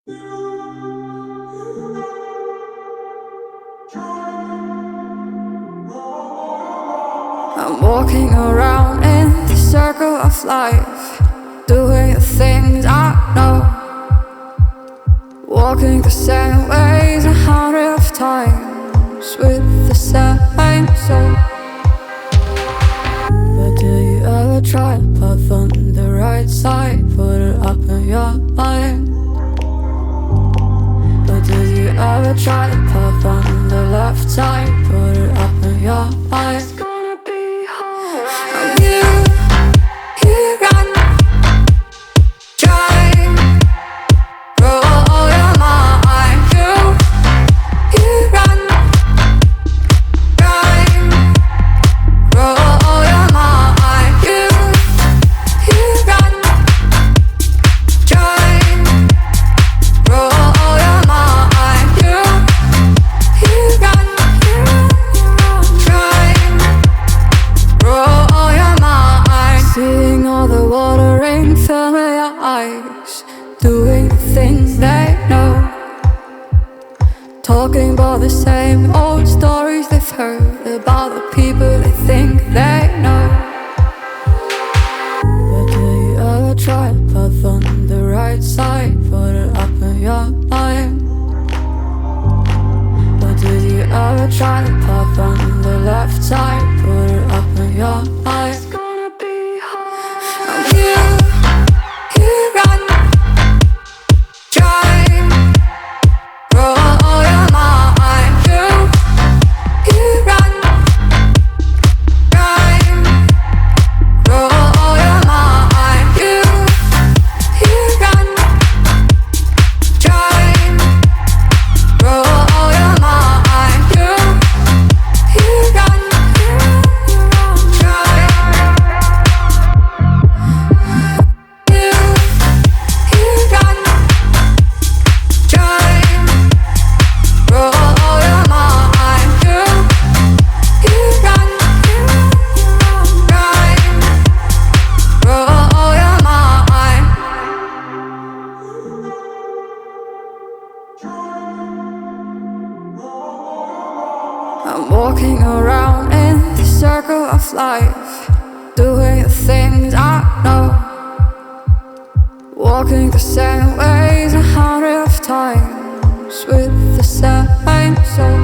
I'm walking around in the circle of life, doing the things I know, walking the same ways 100 times with the same soul. But do you ever try to path on the right side, put it up in your mind? But do you ever try to path on the left side, put it up in your mind? Doing the things they know, talking about the same old stories they've heard about the people they think they know. But do you ever try to path on the right side, put it up in your mind? But did you ever try to path on the left side, put it up in your mind? It's gonna be hard. You run. I'm walking around in the circle of life, doing the things I know, walking the same ways 100 times with the same soul.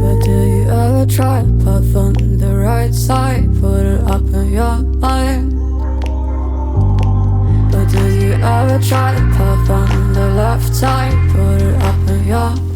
But do you ever try to path on the right side, put it up in your mind? But do you ever try to path on the left side, put it up in your mind?